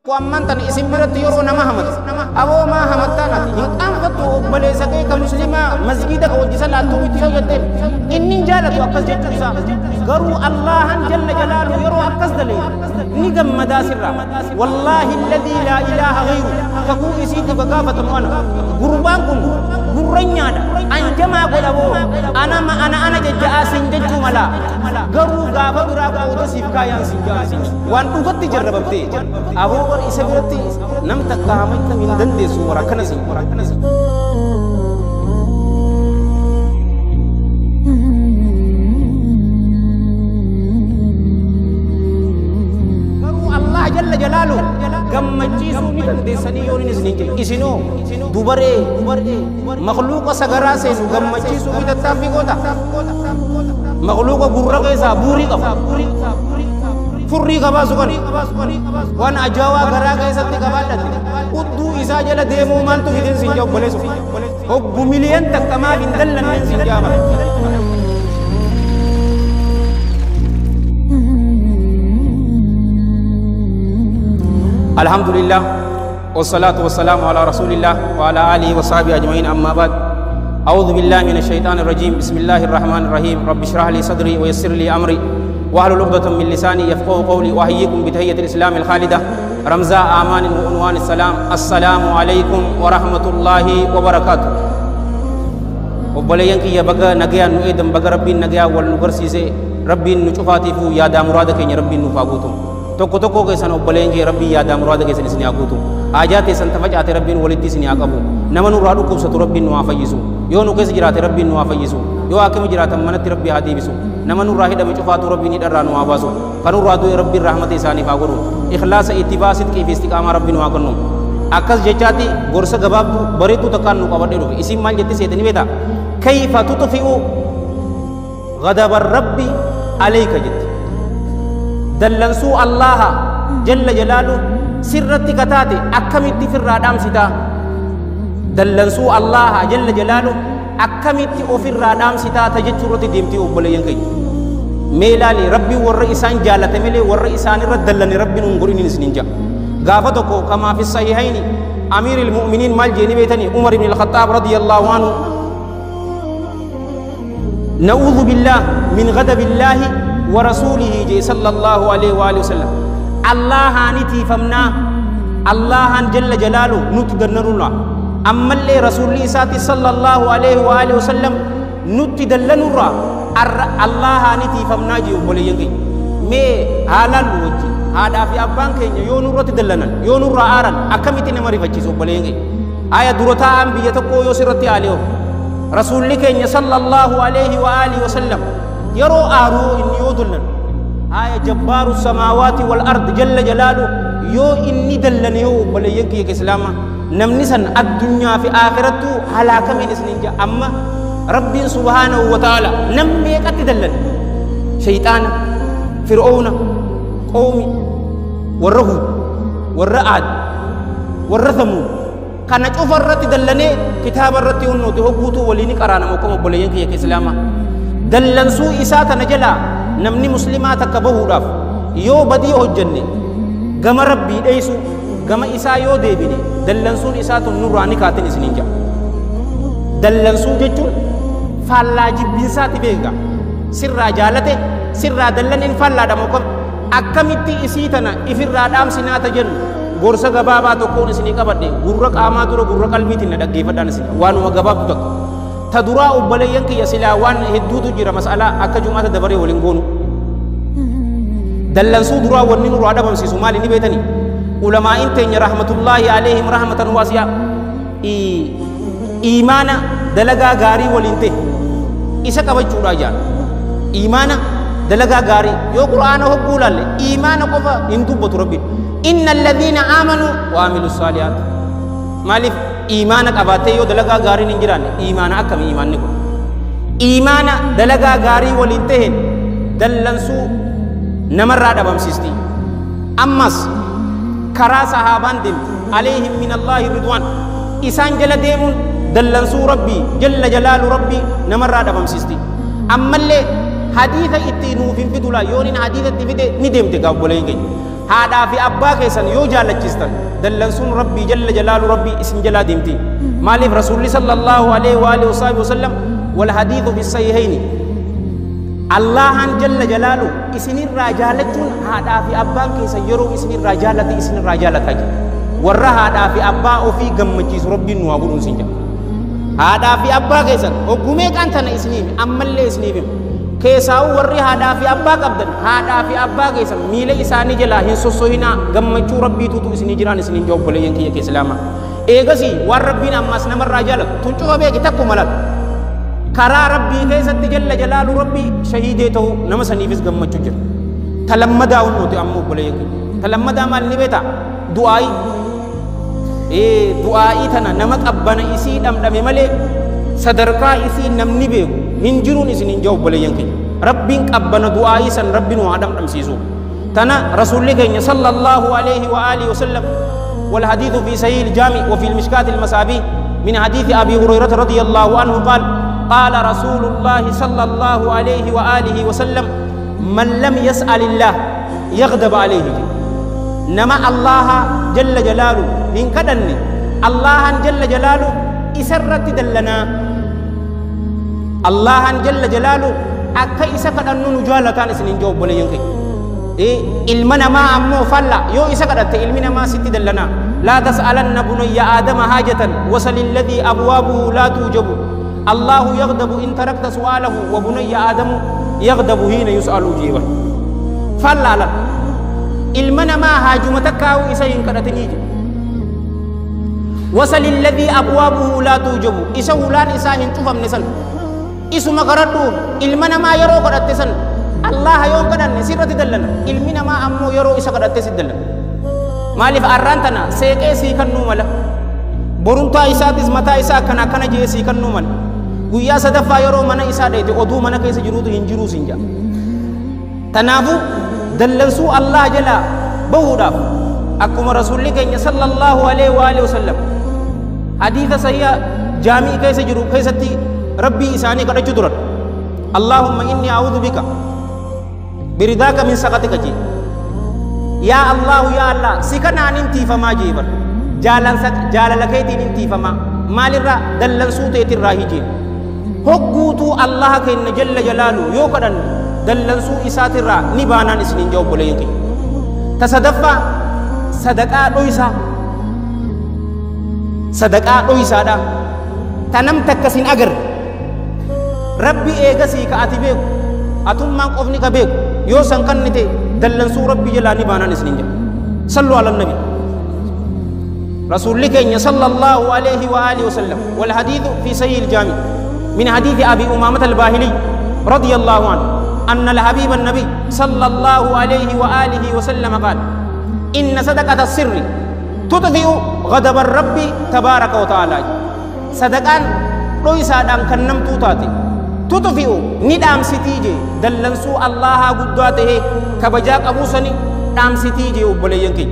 وأمانتن اسم برت يرونا محمد أبو ما حمدتنا يقام فتو بلسكي كمسلمة مسجدك وجسلا توي تسجد إني جالت وأقص جتوسا قروا الله جل جلاله يرو أقص دلي نجم مداسرة والله الذي لا إله غيره فكو إسيتي بقافة وانا قربانكم قرنيانا أنجما قلبو أنا ججاء سنججو ملا قروا قافة براقو تسيب كايان سنجاسي وان تغطي جربتي أبو isa biratti nam takka hamatti min dandeessu warakkana si garu Allah jalla jalalu gammachiisu ni dandeessanii yoo inni isiniin jedhe isinoo dubaree makhluuqa sagaraa seenu gammachiisuu fi tattaaffii goota makhluuqa gurra keessaa buurii qaba فرّي كباسو كن وانا أجاوا غراغا يساتي كبادت ودو إسا جل ديمو مالتو هيدن سنجاو بلسو هو بمليون تكما بندلن من سنجاما الحمد لله والصلاة والسلام على رسول الله وعلى آله وصحبه أجمعين أما بعد أعوذ بالله من الشيطان الرجيم بسم الله الرحمن الرحيم رب اشرح لي صدري ويسر لي أمري واحلل عقدة من لساني يفقهوا قولي واحييكم بتحية الإسلام الخالدة رمزاء آمان وعنوان السلام السلام عليكم ورحمة الله وبركاته وبلين كي يبقى نجيا نؤيدم بقى ربي نجيا والنقرسيسي ربي نشوفاتي فو يا دام مرادك إن ربي نفاقوتم توكو توكو كيسان وبلين كي ربي يا دام مرادك إن سنياقوتم آجاتي سنتفجأت ربي ولدي سنياقبو نمن رادوكم ستو ربي نوافيسو يونو كيس جرات ربي نوافيسو يو أكيم جرات منت ربي هادي بسو نمن راهدا مشفات ربي ندران واباسو كانوا رادو ربي الرحمة إساني فاغرو إخلاص اتباسط كيف استقامة ربي نواكنو أكس جچاتي غرس غباب بريتو تكانو قبدلو اسم مال جتي سيدني بيتا كيف تطفئ غضب الرب عليك جت دلنسو الله جل جلاله سرتي كتاتي أكمتي في الرادام ستا دلنسو الله جل جلاله أكمتي أوفي الرادام ستا تجتشرتي ديمتي أبليين كي ميلالي ربي ور إسان جالة ميلي ور إسان ردلني ربي ننقرني نسننجا غافتكو كما في الصحيحين أمير المؤمنين مال جيني بيتني عمر بن الخطاب رضي الله عنه نعوذ بالله من غضب الله ورسوله جي صلى الله عليه وآله وسلم الله هانتي فمنا الله جل جلاله نتدنر الله أما اللي رسول الله صلى الله عليه وآله وسلم نتدلن الله الله هانتي فمنا جي وبليين كي مي حلال وجي هذا في أبان كينيا يونو رت دلنا يونو رأران أكمتي نمري فجي وبليين كي آية دروتا أنبياء تكو يسرتي عليه رسول الله كينيا صلى الله عليه وآله وسلم يرو آرو إني يودلن آية جبار السماوات والأرض جل جلاله يو إني دلني هو وبليين كي كإسلاما نمنسن الدنيا في آخرته هلاك من إسنجا أما ربي سبحانه وتعالى نمي قتدلن شيطان فرعون قومي والرهود والرعاد والرثمون كان شوف الرت دلني كتاب الرت ونو تهوتو وليني قرانا مكم بولين كي اسلاما دلن سو اسات نجلا نمني مسلمات كبهوداف يو بدي هجني غم ربي ديسو غم اسا يو ديبني دلن سو اسات نوراني كاتن اسنينجا دلن سو جچو فالا جبيسات بيغا سر جالته سر دلن ان فالا دمكم akkamitti isiitana ifirraa dhaamsinaa tajennu gorsa gabaabaa tokkoon isinii qabadhe gurra qaamaa dura gurra qalbiitiin na dhaggeeffadhaan isin waanuma gabaabdu takka ta duraa obboleeyyan kiyya silaa waan hedduutu jira mas'alaa akka jumaata dabaree waliin goonu dallansuu duraa wanni nurraa dhabamsiisu maali ni beetanii ulamaa'in teenya rahmatullaahi alayhim rahmatan waasiyaa iimaana dalagaa gaarii waliin ta'e isa qabachuudhaa jaan iimaana دلقا غاري يو قرآن هو قولا لي إيمان قفا انتبت ربي إن الذين آمنوا وعملوا الصالحات مالف إيمانك أباتي يو دلقا غاري ننجران إيمان أكم إيمان نكو إيمان دلقا غاري والانتهن دلنسو نمر رادة بمسيستي أمس كرا صحابان دم عليهم من الله رضوان إسان جل ديمون دلنسو ربي جل جلال ربي نمر رادة بمسيستي أما اللي حديث اتنو في فدولا يونين حديث اتفيد ندمت قابلين هذا في أباك يسن يوجا لجستن دلنسون ربي جل جلال ربي اسم جلال دمتي مالف رسول صلى الله عليه وآله وصحبه وسلم والحديث في الصحيحين الله جل جلاله اسم الرجالة هذا في أباك يسن يرو اسم الرجالة اسم الرجالة ورّا هذا في أباك وفي جمجيس ربي نوابون سنجا هذا في أباك يسن وقومك أنت اسمي أما اللي اسمي keesau warri haadhaa fi abbaa qabdan haadhaa fi abbaa keessan miila isaanii jalaa hin sossohinaa gammachuu rabbiitutu isinii jiraan isiniin jawobboleeyyan kiyya kee islaamaa eegasii waan rabbiin ammas namarraa jaalatu tun cufa beeki takku malal karaa rabbii keessatti jalla jalaalu rabbii shahiidee ta'u nama saniifis gammachuu jira talammadaa hunnuuti ammoo obboleeyyan kiyya talammadaa maal ni beeta du'aa'ii tana nama qabbana isii dhamdhame malee sadarkaa isii namni beeku hin jiruun isiniin jawobboleeyyan kiyya rabbiin qabbana du'aa'ii san rabbiin waa dhamdhamsiisu tana rasuulli keenya sallallahu alayhi wa alihi wasallam والحديث في صحيح الجامع وفي المشكاة المصابيح من حديث أبي هريرة رضي الله عنه قال قال رسول الله صلى الله عليه وآله وسلم من لم يسأل الله يغضب عليه نما الله جل جلاله من كدني الله جل جلاله إسرت دلنا الله جل جلاله أكا إسكت أنه نجالتان سنين جواب ولا ينكي ilmana ma ammo falla yo isa kadatte ilmina ma sitti dallana la tas'alanna bunayya adama hajatan wasal alladhi abwabuhu la tujabu Allah yaghdabu in tarakta su'alahu wa bunayya adamu yaghdabu hina yus'alu jiba falla la ilmana ma hajumataka isa in kadatini wasal alladhi abwabuhu la tujabu isa ulan isa hin tufam nisan isu magaradu ilmana ma yaro kadatte san Allah yoon kadhanne sirratti dallana ilmi namaa ammoo yeroo isa kadhatte si dallana maaliif arraan tana seeqee sii kannuu mala borumtaa isaatis mataa isaa akkana jee sii kannuu mala guyyaa sadaffaa yeroo mana isaa dheete oduu mana keessa jiruutu hin jiruu siin jaa tanaafu dallansuu Allah jalaa bahuudhaaf akkuma rasuulli keenya sallallahu alaihi wa alihi wasallam hadiisa sahiha jaamii keessa jiru keessatti rabbii isaanii kadhachuu turan Allahumma inni a'udhu bika برداك من سقطك جي يا الله سكنا ننتي فما جيبر جالا لكيتي ننتي فما مال الرا دلن سوتي الراهي جي هقوتو الله كن جل جلاله يوكدن دلن سو إسات الرا نبانا نسنين جواب بلينكي تصدفا صدقاء دويسا دا تنم تكسين أجر ربي إيغسي كأتبيك أتمان قفني كبيك yoo san kan nite dallansuu rabbi jalani baanaan isinin jira sallu ala nabi rasulli keenya sallallahu alayhi wa alihi wasallam wal hadithu fi sahih al jami min hadithi abi umamah al bahili radiyallahu anhu anna al habib an nabi sallallahu alayhi wa alihi wasallam qala inna sadaqata as-sirri tudfi'u ghadab ar-rabbi tabaraka wa ta'ala sadaqan doisaadhaan kan namtuu taate tudfi'u nidam sitije dallansuu Allah guddaate kabajaa qabusani dam sitije obboleeyyan kee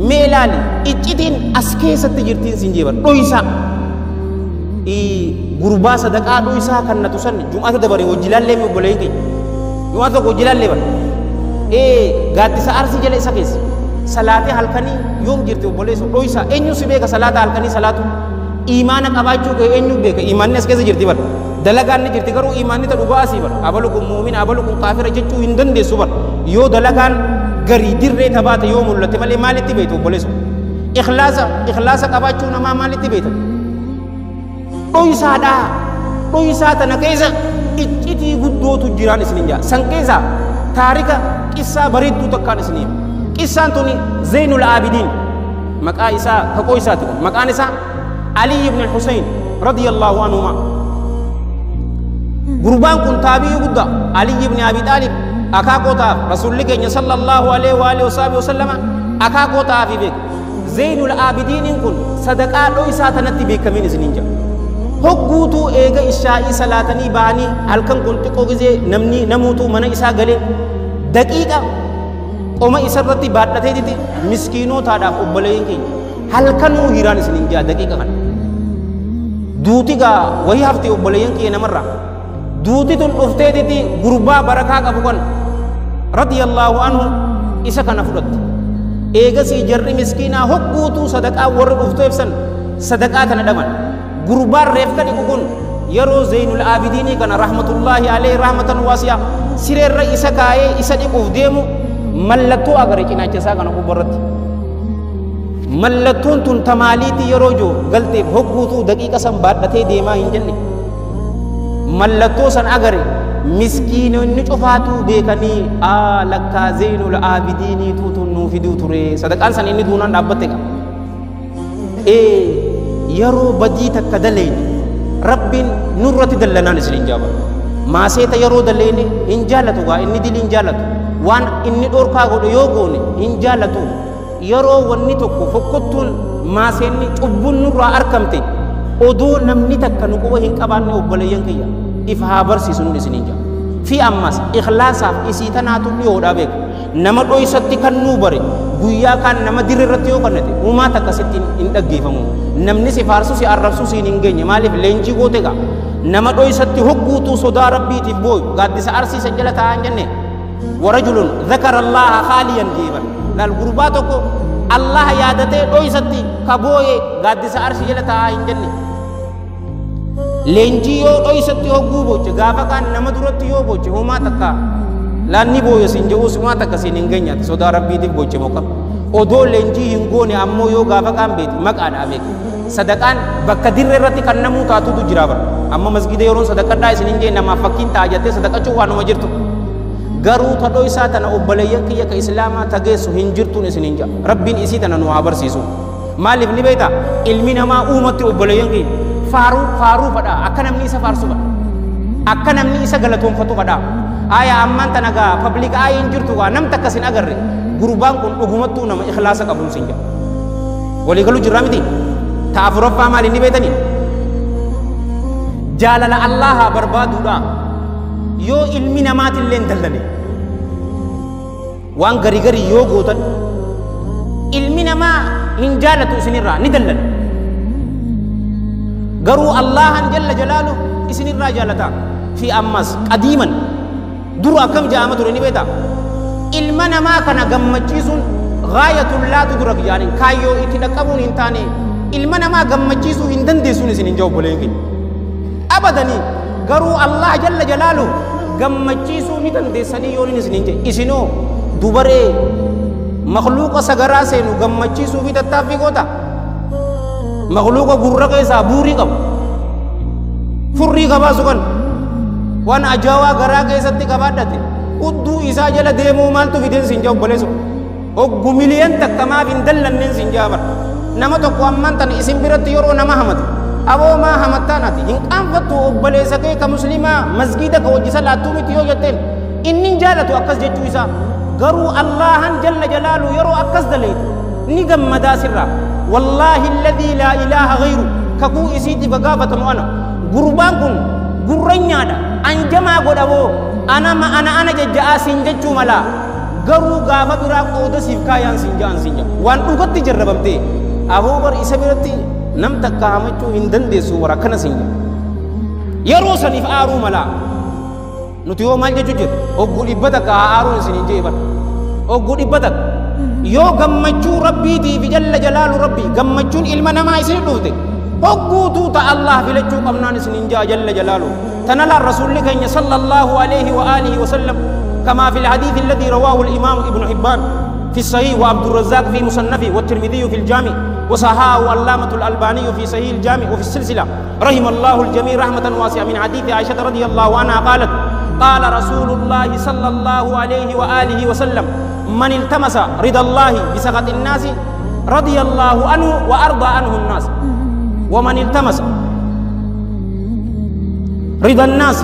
meelaali iccitiin as keessatti jirtiin sinjeebar dhoysa gurbaa sadaqaa dhoysa kan natu san jum'ata dabare wajjilalle mi obboleeyyan kee jum'ata ko wajjilalle bar gaaddisa arsi jala isa keessa salaate halkanii yoom jirti obboleessu dhoysa eenyu si beeka salaata halkanii salaatu imaana qabaachuu kee eenyu beeka imaanni as keessa jirti bar dalagaan ni jirti garuu imaanni ta dhugaa asii bar abalukum mu'mina abalukum kaafira jechuu hin dandeessu bar yoo dalagaan garii dirree tabaate yoo mul'ate malee maalitti beektu obboleessu ikhlaasa qabaachuu namaa maalitti beekta dhoysaa tana keessa iccitii guddootu jiraan isinin jaa san keessa taarika qissaa bareedduu takkaan isiniin qissaan tuni Zaynul Aabidiin maqaa isaa haqoo isaati maqaan isaa Ali ibn al-Husayn radiyallahu anhuma gurbaan kun taabi'ii guddaa Ali ibn Abi Talib akaakotaaf rasuulli keenya sallallahu alaihi wa alihi wasallam akaakotaaf beek Zaynul Aabidiin kun sadaqaa dhoysaa tanatti beekamin isinin jira hogguutuu eega ishaa'ii salaatanii bahanii halkan kun xiqqoo gizee namni namuutu mana isaa galee daqiiqa qoma isarratti baadhatee diti miskiinotaadhaaf obboleeyyan keenya halkanuu hiraan isinin jira daqiiqa kana duutigaa wahii hafte obboleeyyan keenya namarraa duuti tun dhuftee diti gurbaa barakaa qabu kan radiyallahu anhu isa kana fudhatte eegasi jarri miskiinaa hogguutuu sadaqaa warra dhuftu ibsan sadaqaa kana dhaman gurbaan reefka dhiqu kun yeroo Zaynul Aabidiinii kana rahmatullaahi alayhi rahmatan waasi'a sireerra isa kaayee isa dhiquuf deemu mallattoo agare cinaacha isaa kana gubbarratti mallattoon tun tamaaliitii yeroo joo galteef hogguutuu daqiiqa san baadhatee deemaa hin jenne mallattoo san agare miskiinonni cufaatuu beekanii lakkaa Zaynul Aabidiinii tuutuun nuu fiduu ture sadaqaan san inni duunaan dhaabbatte qaba yeroo badii takka daleeni rabbiin nurratti dallanaan isin hin jaabatu maaseeta yeroo daleeni hin jaallatu gaa inni dili hin jaallatu waan inni dhorkaa godhe yoo goone hin jaallatu yeroo wanni tokko fokkottuun maaseenni cubbuun nurraa argamte odoo namni takka nu quba hin qabaanne obboleeyyan kiyya if haa barsiisu nun isin hin jaabatu fi ammas ikhlaasaaf isii tanaatu dhiyoodhaa beeku nama dhoysatti kan nuu bare guyyaa kan nama dirrirratti yoo kannate uumaa takka sitti hin dhaggeeffamu namni si faarsu si arrabsu siin hin geenye maaliif leenjii goote gaa nama dhoysatti hogguutuu sodaa rabbiitiif booyu gaaddisa arsiisa jala taa'an jenne warajulun dhakara allaha khaaliyan jeeban laal gurbaa tokko allaha yaadatee dhoysatti ka booye gaaddisa arsii jala taa'aa hin jenne leenjii yoo dhoysatti hogguu boche gaafa kaan nama duratti yoo boche uumaa takka laanni booyo siin jedhuus uumaa takka siin hin geenyaati sodaa rabbiitiif boche moka odoo leenjii hin goone ammoo yoo gaafa kaan beeti maqaadhaa beeku sadaqaan bakka dirree irratti kan namuu taatutu jira bara amma masgida yeroon sadaqadhaa isin hin jee namaaf fakkiin ta'a jettee sadaqachuu waanuma jirtu garuu ta dhoysaa tana obboleeyyan kiyya ka islaamaa tageessu hin jirtuun isin hin jaa rabbiin isii tana nu haa barsiisu maaliif ni beekta ilmi namaa uumatti obboleeyyan kiyya faaruu fadha akka namni isa faarsu fadha akka namni isa galatoonfatu fadha aya ammaan tana gaa public aayin jirtu gaa nam takka sin agarre gurbaan kun dhugumattuu nama ikhlaasa qabuun sin jaa walii galuu jirraa miti ta afuraffaa maali ni beetanii jaalala allaha barbaaduudha yoo ilmi namaatillee hin dallane waan garii garii yoo gootan ilmi namaa hin jaalatu isinirraa ni dallane garuu allahan jalla jalaalu isinirraa jaalata fi ammas qadiiman duru akkam ja'ama ture ni beeta ilma namaa kana gammachiisuun gaayatul laa tudrak jaanin kaayyoo itti dhaqqabuun hin taane ilma namaa gammachiisuu hin dandeessuun isin hin jawabboleen kiyya abadanii garuu allah jalla jalaalu gammachiisuu ni dandeessanii yoo isin hin jedhe isinoo dubaree makhluuqa sagaraa seenu gammachiisuu fi tattaaffii goota makhluuqa gurra keessaa buurii qabu furrii qabaasu kan waan ajaawaa garaa keessatti qabaadhate udduu isaa jala deemuu maaltu fideen sin jawabboleessu oggu miliyan takka maaf hin dallanneen sin jaabar nama tokko ammaan tan isin biratti yeroo nama hamate aboo maa hamattaanati hin qaanfattu obboleessa kee ka muslimaa masgida ka wajji salaattuu miti yoo jetteen inni jaalatu akkas jechuu isaa garuu allahan jalla jalaalu yeroo akkas daleetu ni gammadaa sirraa wallaahi alladhii laa ilaaha ghayru kakuu isiitiif gaafatamu ana gurbaan kun gurranyaadha anjamaa godhaboo ana jajja'aa siin jechuu malaa garuu gaafa biraa qooda siif kaayaan siin ja'an siin ja'a waan dhugatti jarrabamtee aboo bar isa biratti nam takka hamachuu hin dandeessu war akkana siin ja'a yeroo saniif aaruu malaa nuti yoo maal jechuu jirra oggu dhibba takka aaruun isin hin jee bar oggu dhibba takka yoo gammachuu rabbiitiif jalla jalaalu rabbii gammachuun ilma namaa isin dhufte hogguutuu ta allah filachuu qabnaan isin hin jaa jalla jalaalu تنال الرسول كان صلى الله عليه وآله وسلم كما في الحديث الذي رواه الإمام ابن حبان في الصحيح وعبد الرزاق في مصنفه والترمذي في الجامع وصححه علامة الألباني في صحيح الجامع وفي السلسلة رحم الله الجميع رحمة واسعة من حديث عائشة رضي الله عنها قالت قال رسول الله صلى الله عليه وآله وسلم من التمس رضا الله بسخط الناس رضي الله عنه وأرضى عنه الناس ومن التمس رضا الناس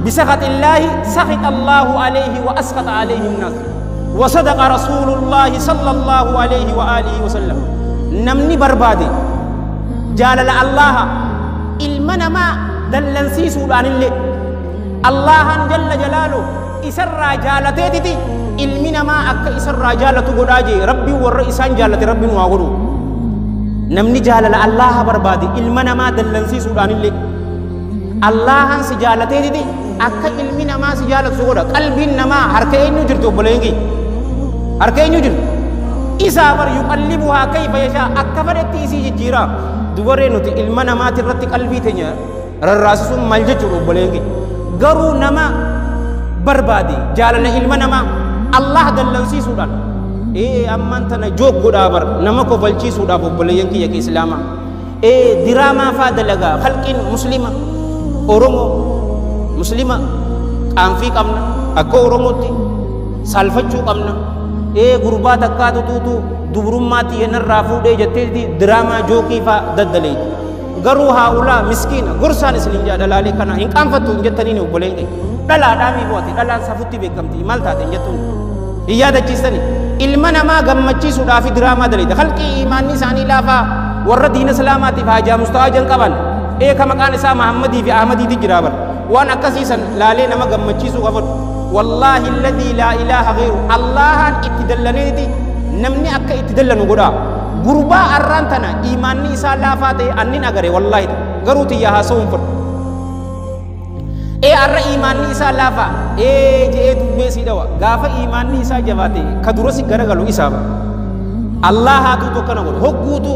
بسخط الله سخط الله عليه وأسخط عليه الناس وصدق رسول الله صلى الله عليه وآله وسلم نمني بربادي جالل الله المنا ما دلنسي سودان اللي الله جل جلاله إسر جالتي المنا ما أك إسر جالته قداجي ربي والرئيسان جالت ربي واغرو نمني جالل الله بربادي المنا ما دلنسي سودان اللي Allahan si jaalatee didi akka ilmi namaa si jaalatu godha qalbiin namaa harka eenyu jirtu obboleeyyanki harka eenyu jirtu إسا بر يقلبها كيف يشاء أكفرت إسي جيرا دوباره نوتي إلمنا ما ترتي قلبي تنيا رراسو ملجة بولينجي غرو نما بربادي جالنا إلمنا ما الله دلنسي سودان أمان تنا جوك غدابر نما كفلشي سودا بولينجي يك إسلاما دراما فادلغا خلق مسلمة أورومو مسلمة أنفي كمنا أكو أوروموتي سالفتشو كمنا غربات أكادو توتو دبرماتي ينرافو دي جتيدي دراما جوكي فا ددلي غرو هؤلاء مسكين غرسان سلينجا دلالي كنا إن كان فتو جتنيني وبولينجي دلا دامي بواتي دلا سفتي بكمتي مالتا تنجتون إيادا جيساني إلمنا ما غمتشي سودا في دراما دلي خلقي إيماني ساني لافا ورد دين سلاماتي فاجا مستواجن قبل كما كان إسا محمدي في أحمدي دي جرابر وانا كسيسا لالي نما غمتشي سو غفر والله الذي لا إله غيره الله اتدلني دي نمني أكا اتدلنو قدا غربا أرانتنا إيماني إسا لافاتي أنين أغري والله غروتي يها سوم فر أرى إيماني إسا لافا جئ دبسي دوا غافا إيماني إسا جواتي كدرسي غرغلو إسا الله هاتو توكنا قد هقوتو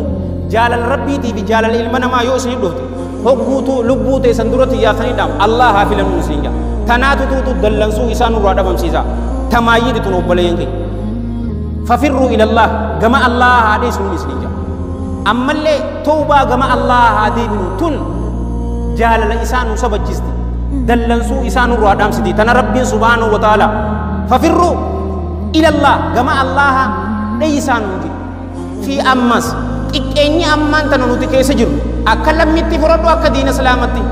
جالل ربي تي في جالل علمنا ما يوسني دوتي هقوتو لبوتي سندرتي يا خني دام الله حافل المسلمين تناتو تو دلنسو إسان رادا بمسيزا تمايد تنوبلينكي ففروا إلى الله كما الله هذه سنة سنجا أما اللي توبة كما الله هذه تن جالل إسان سبجستي دلنسو إسان رادا بمسيدي تنا ربي سبحانه وتعالى ففروا إلى الله كما الله إسان في أمس إني أمان تنوتي كيسجر أكلم متي فرادو أكدين سلامتي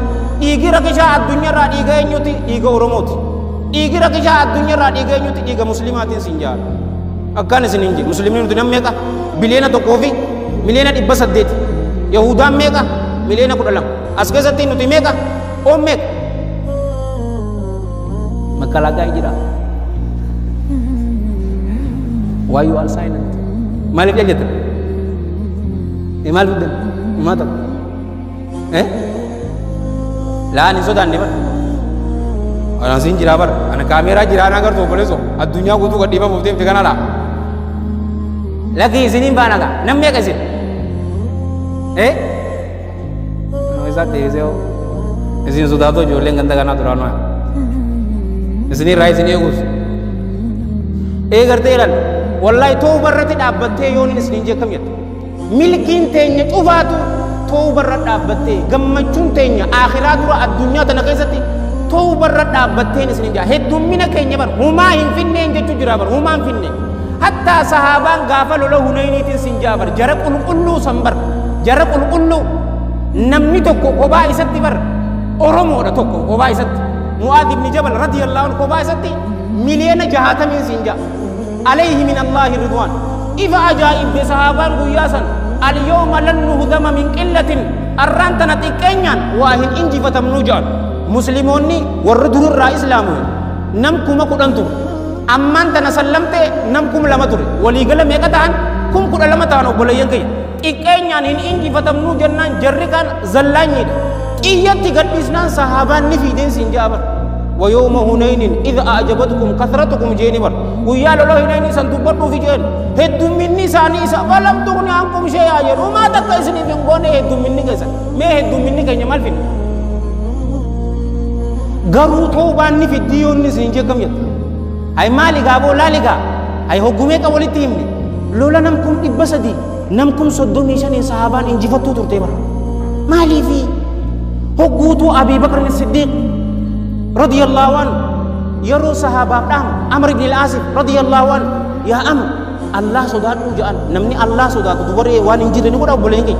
إيجي ركجا الدنيا را إيجا إنيوتي إيجا أورموتي إيجي ركجا الدنيا را إيجا إنيوتي إيجا مسلمات سنجار أكان سنينجي مسلمين تنام ميكا بلينا تكوفي ملينا إبسدت يهودا ميكا ملينا كدلام أسكزتي نوتي ميكا أم ميك مكالاga إجرا why you are silent malif jajat imal bidan mata la ni sodan ne bar ana sin jira bar ana kamera jira na gar to bole so adunya ko to gadi ba mufti te kana la lagi sinin bana ga nam me ka sin no isa te zeo isin suda to jo le ganda kana durano isini rai sini gus garde lan wallahi to barrati dabbatte yoni isnin je kam yat milkin tenya tufatu to barrat dabbatte gammachun tenya akhirat dura ad-dunya tan kaisati to barrat dabbatte isnin ja heddum mina kenya bar huma hin finne je tujra bar huma finne hatta sahaban gafalo lo hunaini tin sinja bar jarakul kullu sambar jarakul kullu namni tokko ko ba isatti bar oromo da tokko ko ba isatti muad ibn jabal radiyallahu anhu ko ba isatti miliyana jahatamin sinja عليه من الله رضوان إذا أجائب بصحابان قياسا اليوم لن نهدم من قلة الرانتنا تكينيان واهن إنجي فتمنوجان مسلموني وردور الرئيس لامو نمكم قدنتم أمان تنسلمت نمكم لمتر وليقل ميقتان كم قد لمتان وبلا ينكي إكينيان إن إنجي فتمنوجان جرقان زلاني إياتي قد إسنان صحابان نفيدين سنجابر ويوم هنين إذا أعجبتكم كثرتكم جينبر ويا الله هنين سنتبروا في جين هدو مني ساني فلم تغني عنكم شيئا يرو ما تكسني في غوني هدو مني كيسا ما هدو مني كي نمال فين غرو توبان في الديون نسنجي كم يت هاي مالي غابو لا لغا هاي حكومة كولي تيمني لولا نمكم إبسدي نمكم صدو نيشان صحابان انجفتو ترتبر مالي في حقوتو أبي بكر الصديق رضي الله عنه يرو صحابة عمرو بن العاص رضي الله عنه يا الله صداتو جان نمني الله صداتو دبره وان انجيل ni ko bolengki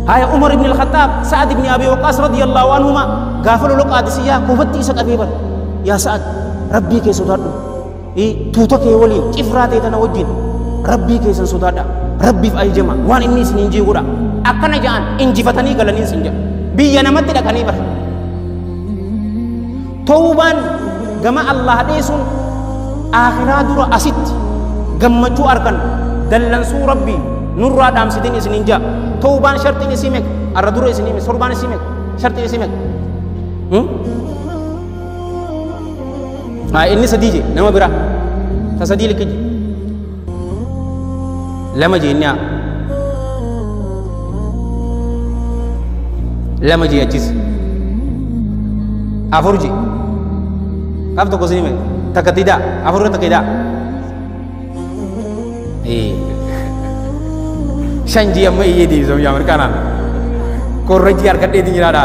hay Umar ibn al-Khattab Sa'ad ibn Abi Waqqas radiyallahu anhuma gafalo lo qadisiya ko fatti sa qabibar ya Sa'ad rabbi ke sodatu tuto ke wali ifrate tan wajin rabbi ke san sodada rabbi ay jama wan inni sin inji gura akana jaan inji fatani galani sinja biya namatti da kanibar توبان جماع الله ديسون آخرات درا أسيت جمعتو أركان دلنا سو ربي نور رادام سيدين إسنينجا توبان شرط إسمك أردور إسنيم سربان إسمك شرط إسمك ini sedih je nama berah tak sedih lagi lama jenya lama je achis afurji kaf to ko sini takatida afur takida shanji amma yedi zo yamar kanan ko rajiyar kadde di nyirada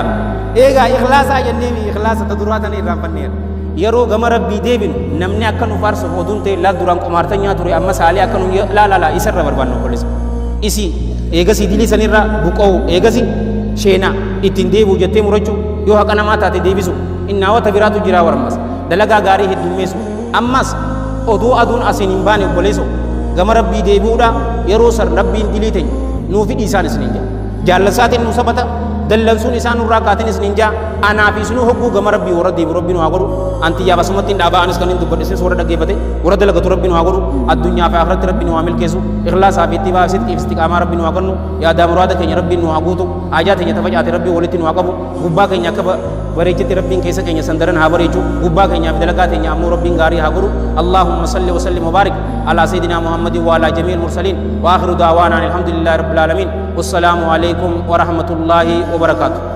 ega ikhlasa jenne mi ikhlasa taduratan iram panir yaro gama rabbi debin namne akanu farso hodunte la duran ko martanya turi amma sali akanu la isarra barbanno polis isi ega sidili sanirra buqaw ega si shena itin debu jette muraju yo hakana mata te debisu inna wa tabiratu jira warmas dalaga gari hiddumesu ammas odu adun asinin bani poliso gama rabbi debuda yaro sar rabbi dilite no fidi san isninja jallasatin musabata dallansun isanu rakatin isninja ana fi sunu hoggu gama rabbi waradi rabbinu agoru anti ya basmatin daba anis kanin du bodise sura dagge bate warada laga rabbinu agoru ad-dunya fa akhirat rabbinu amil kesu ikhlas fi ittiba sidq istiqama rabbinu agannu ya da murada kenya rabbinu agutu ajatnya tafajati rabbi walitin aqabu gubba kenya kaba barejti rabbin kesa kenya sandaran ha bareju gubba kenya bidalakatnya amu rabbin gari haguru allahumma salli wa sallim wa barik ala sayidina muhammadin wa ala jami'il mursalin wa akhiru da'wana alhamdulillahi rabbil alamin wassalamu alaikum wa rahmatullahi wa barakatuh.